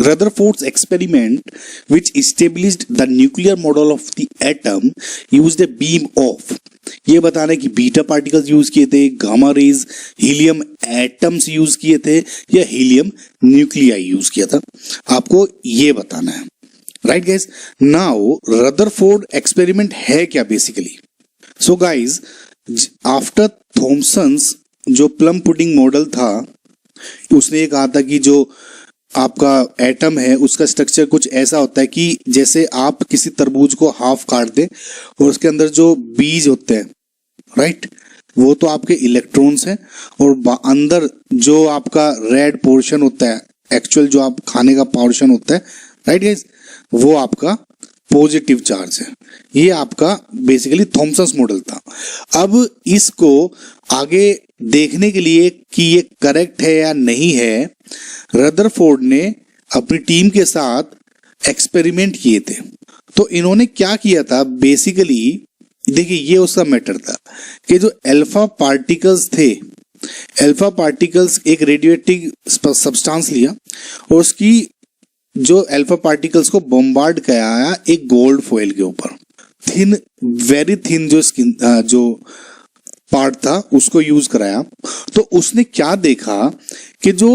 Rutherford's experiment, which established the nuclear model of the atom, used a beam of, ये बताना है कि beta particles use किए थे, gamma rays, helium atoms use किए थे या हीलियम न्यूक्लियाई यूज किया था, आपको ये बताना है। Right guys, now Rutherford experiment है क्या basically? So guys, after Thomson's जो प्लम पुडिंग मॉडल था, उसने ये कहा था कि जो आपका एटम है उसका स्ट्रक्चर कुछ ऐसा होता है कि जैसे आप किसी तरबूज को हाफ काट दें और उसके अंदर जो बीज होते हैं, राइट, वो तो आपके इलेक्ट्रॉन्स हैं, और अंदर जो आपका रेड पोर्शन होता है, एक्चुअल जो आप खाने का पोर्शन होता है, राइट गाइस, वो आपका पॉजिटिव चार्ज है। ये आपका बेसिकली थॉमसन्स मॉडल था। अब इसको आगे देखने के लिए कि ये करेक्ट है या नहीं है, रदरफोर्ड ने अपनी टीम के साथ एक्सपेरिमेंट किए थे। तो इन्होंने क्या किया था बेसिकली, देखिए ये उसका मैटर था कि जो अल्फा पार्टिकल्स थे, अल्फा पार्टिकल्स एक रेडियोएक्टिव सब्सटेंस लिया और उसकी जो अल्फा पार्टिकल्स को बॉम्बार्ड कराया एक गोल्ड फॉइल के ऊपर, थिन, वेरी थिन जो स्किन जो पार्ट था उसको यूज कराया। तो उसने क्या देखा कि जो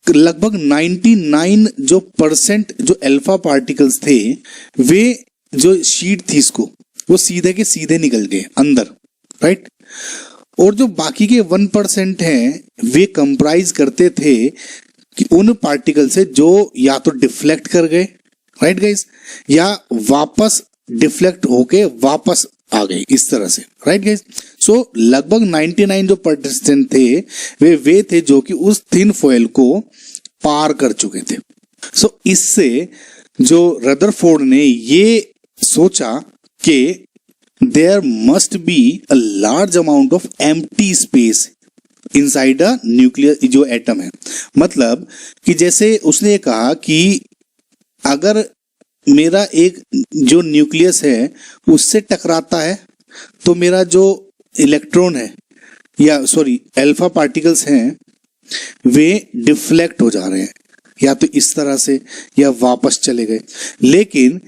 लगभग 99 जो परसेंट जो अल्फा पार्टिकल्स थे, वे जो शीट थी इसको, वो सीधे के सीधे निकल गए अंदर, राइट, और जो बाकी के 1% हैं वे कंप्राइज करते थे कि उन पार्टिकल से जो या तो डिफ्लेक्ट कर गए, राइट गाइस, या वापस डिफ्लेक्ट होके वापस आ गए, इस तरह से, राइट गाइस। सो लगभग 99 जो पार्टिसिपेंट थे वे थे जो कि उस थिन फॉयल को पार कर चुके थे। सो इससे जो रदरफोर्ड ने ये सोचा कि there must be a large amount of empty space inside a nuclear जो एटम है। मतलब कि जैसे उसने कहा कि अगर मेरा एक जो न्यूक्लियस है उससे टकराता है तो मेरा जो इलेक्ट्रॉन है या सॉरी अल्फा पार्टिकल्स हैं वे डिफ्लेक्ट हो जा रहे हैं, या तो इस तरह से या वापस चले गए। लेकिन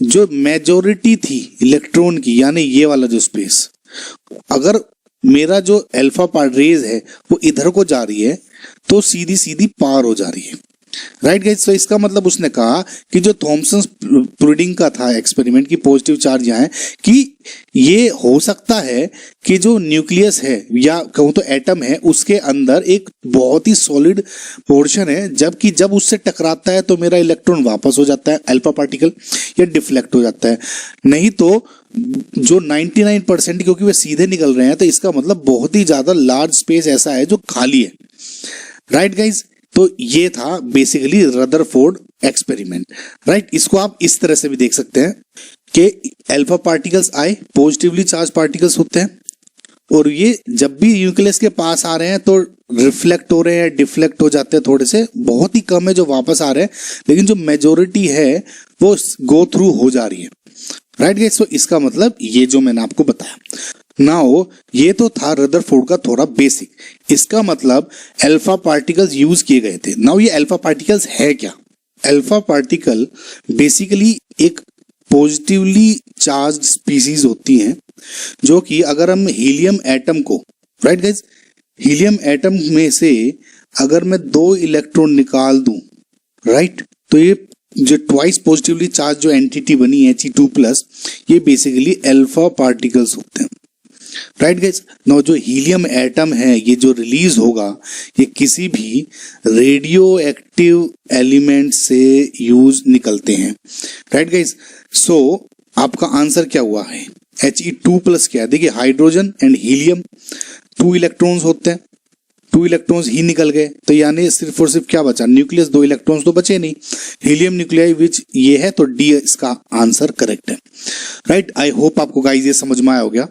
जो मेजॉरिटी थी इलेक्ट्रॉन की, यानी ये वाला जो स्पेस, अगर मेरा जो अल्फा पार्ट रेज है वो इधर को जा रही है तो सीधी सीधी पार हो जा रही है, राइट गाइस। तो इसका मतलब उसने कहा कि जो थॉमसन्स पुडिंग का था एक्सपेरिमेंट की पॉजिटिव चार्ज यहाँ है कि ये हो सकता है कि जो न्यूक्लियस है या कहूँ तो एटम है उसके अंदर एक बहुत ही सॉलिड पोर्शन है, जबकि जब उससे टकराता है तो मेरा इलेक्ट्रॉन वापस हो जाता है अल्फा पार्टिकल या डिफ्लेक्ट हो जाता है। नहीं तो जो 99% क्योंकि वे सीधे निकल रहे हैं तो इसका मतलब बहुत ही ज्यादा लार्ज स्पेस ऐसा है जो खाली है, राइट गाइज। तो ये था बेसिकली रदरफोर्ड एक्सपेरिमेंट, राइट। इसको आप इस तरह से भी देख सकते हैं कि अल्फा पार्टिकल्स आए, पॉजिटिवली चार्ज पार्टिकल्स होते हैं, और ये जब भी न्यूक्लियस के पास आ रहे हैं तो रिफ्लेक्ट हो रहे हैं, डिफ्लेक्ट हो जाते हैं, थोड़े से बहुत ही कम है जो वापस आ रहे हैं, लेकिन जो मेजोरिटी है वो गो थ्रू हो जा रही है, राइट गाइस। तो इसका मतलब ये जो मैंने आपको बताया। नाउ ये तो था रदरफोर्ड का थोड़ा बेसिक, इसका मतलब अल्फा पार्टिकल्स यूज किए गए थे। नाउ ये अल्फा पार्टिकल्स है क्या? अल्फा पार्टिकल बेसिकली एक पॉजिटिवली चार्ज स्पीसीज होती हैं जो कि अगर हम हीलियम एटम को, राइट गाइस, हीलियम एटम में से अगर मैं 2 इलेक्ट्रॉन निकाल दूं, राइट, तो ये जो ट्वाइस पॉजिटिवली चार्ज जो एंटिटी बनी है He2+, ये बेसिकली अल्फा पार्टिकल्स होते हैं, राइट गाइस। नाउ जो हीलियम एटम है ये जो रिलीज होगा ये किसी भी रेडियो एक्टिव एलिमेंट से यूज निकलते हैं, राइट गाइस। सो आपका आंसर क्या हुआ है? He2+ क्या है? देखिए हाइड्रोजन एंड हीलियम 2 इलेक्ट्रॉन्स होते हैं, 2 इलेक्ट्रॉन्स ही निकल गए, तो यानी सिर्फ और सिर्फ क्या बचा? न्यूक्लियस, 2 इलेक्ट्रॉन्स तो बचे नहीं, हीलियम न्यूक्लियाई विच ये है, तो डी इसका आंसर करेक्ट है, राइट। आई होप आपको गाइस ये समझ में आया हो गया।